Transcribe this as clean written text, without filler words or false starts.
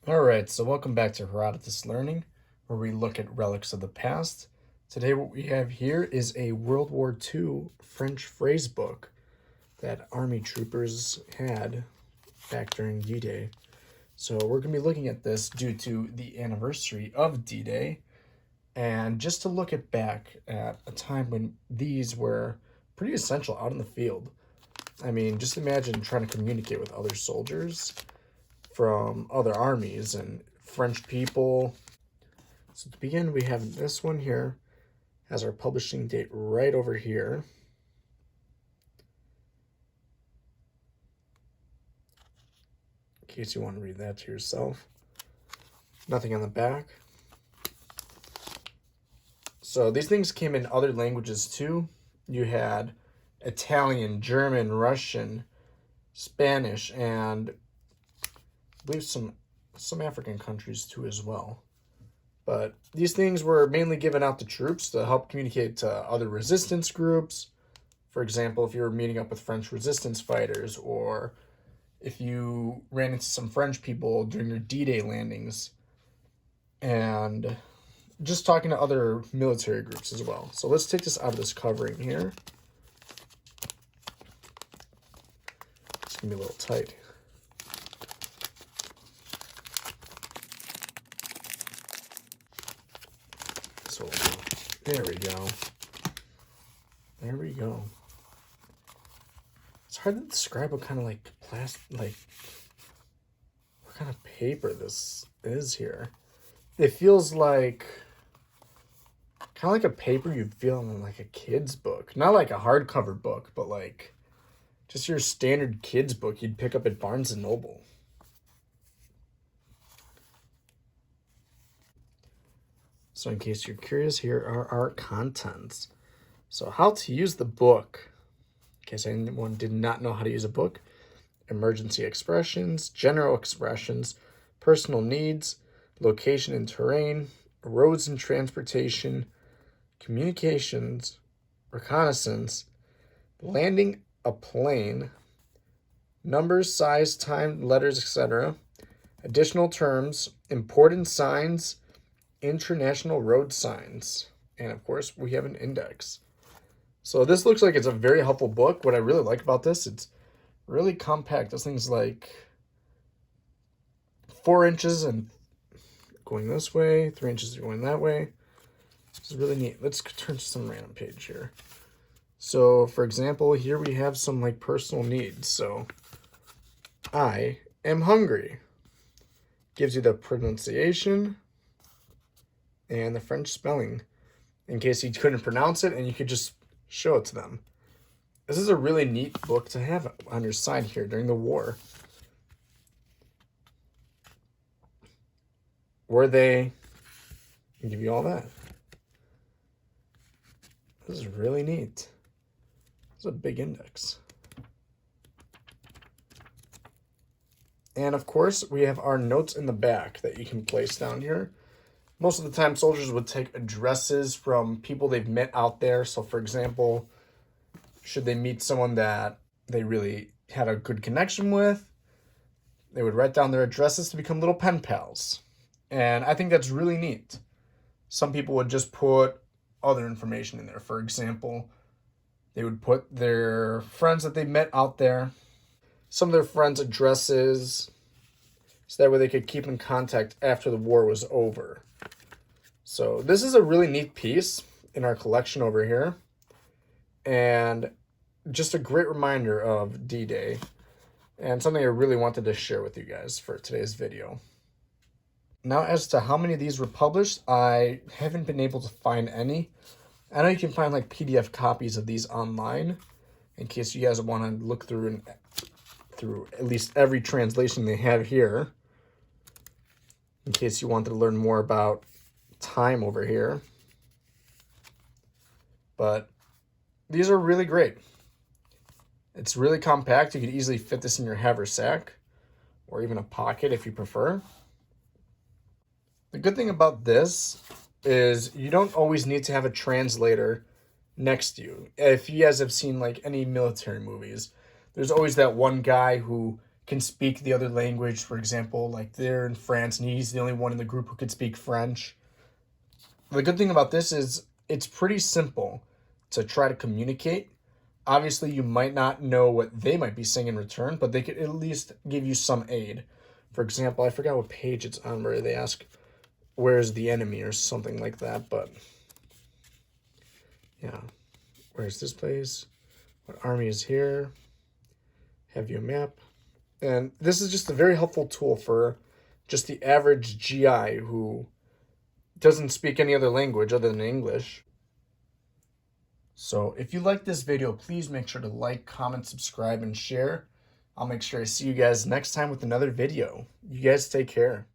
Alright, so welcome back to Herodotus Learning, where we look at relics of the past. Today what we have here is a World War II French phrase book that Army troopers had back during D-Day. So we're going to be looking at this due to the anniversary of D-Day, and just to look at back at a time when these were pretty essential out in the field. I mean, just imagine trying to communicate with other soldiers from other armies and French people. So to begin, we have this one here, has our publishing date right over here. In case you want to read that to yourself. Nothing on the back. So these things came in other languages too. You had Italian, German, Russian, Spanish, and I believe some African countries too as well. But these things were mainly given out to troops to help communicate to other resistance groups. For example, if you were meeting up with French resistance fighters, or if you ran into some French people during your D-Day landings, and just talking to other military groups as well. So let's take this out of this covering here. It's going to be a little tight. So there we go. There we go. It's hard to describe what kind of what kind of paper this is here. It feels like kind of like a paper you'd feel in like a kid's book. Not like a hardcover book, but like just your standard kid's book you'd pick up at Barnes and Noble. So in case you're curious, here are our contents. So how to use the book. In case anyone did not know how to use a book. Emergency expressions, general expressions, personal needs, location and terrain, roads and transportation, communications, reconnaissance, landing a plane, numbers, size, time, letters, etc., additional terms, important signs, international road signs, and of course we have an index. So this looks like it's a very helpful book. What I really like about this, it's really compact. This thing's like 4 inches and going this way, 3 inches going that way. This is really neat. Let's turn to some random page here. So for example, here we have some like personal needs. So I am hungry. Gives you the pronunciation and the French spelling in case you couldn't pronounce it, and you could just show it to them. This is a really neat book to have on your side here during the war. Were they give you all that? This is really neat. It's a big index. And of course, we have our notes in the back that you can place down here. Most of the time, soldiers would take addresses from people they've met out there. So for example, should they meet someone that they really had a good connection with, they would write down their addresses to become little pen pals. And I think that's really neat. Some people would just put other information in there. For example, they would put their friends that they met out there, some of their friends' addresses, so that way they could keep in contact after the war was over. So this is a really neat piece in our collection over here, and just a great reminder of D-Day, and something I really wanted to share with you guys for today's video. Now, as to how many of these were published, I haven't been able to find any. I know you can find like PDF copies of these online, in case you guys want to look through at least every translation they have here, in case you wanted to learn more about time over here. But these are really great. It's really compact. You could easily fit this in your haversack or even a pocket if you prefer. The good thing about this is you don't always need to have a translator next to you. If you guys have seen like any military movies, there's always that one guy who can speak the other language. For example, like they're in France and he's the only one in the group who could speak French. The good thing about this is it's pretty simple to try to communicate. Obviously, you might not know what they might be saying in return, but they could at least give you some aid. For example, I forgot what page it's on where they ask, where's the enemy or something like that, but yeah. Where's this place? What army is here? Have you a map? And this is just a very helpful tool for just the average GI who doesn't speak any other language other than English. So if you like this video, please make sure to like, comment, subscribe, and share. I'll make sure I see you guys next time with another video. You guys take care.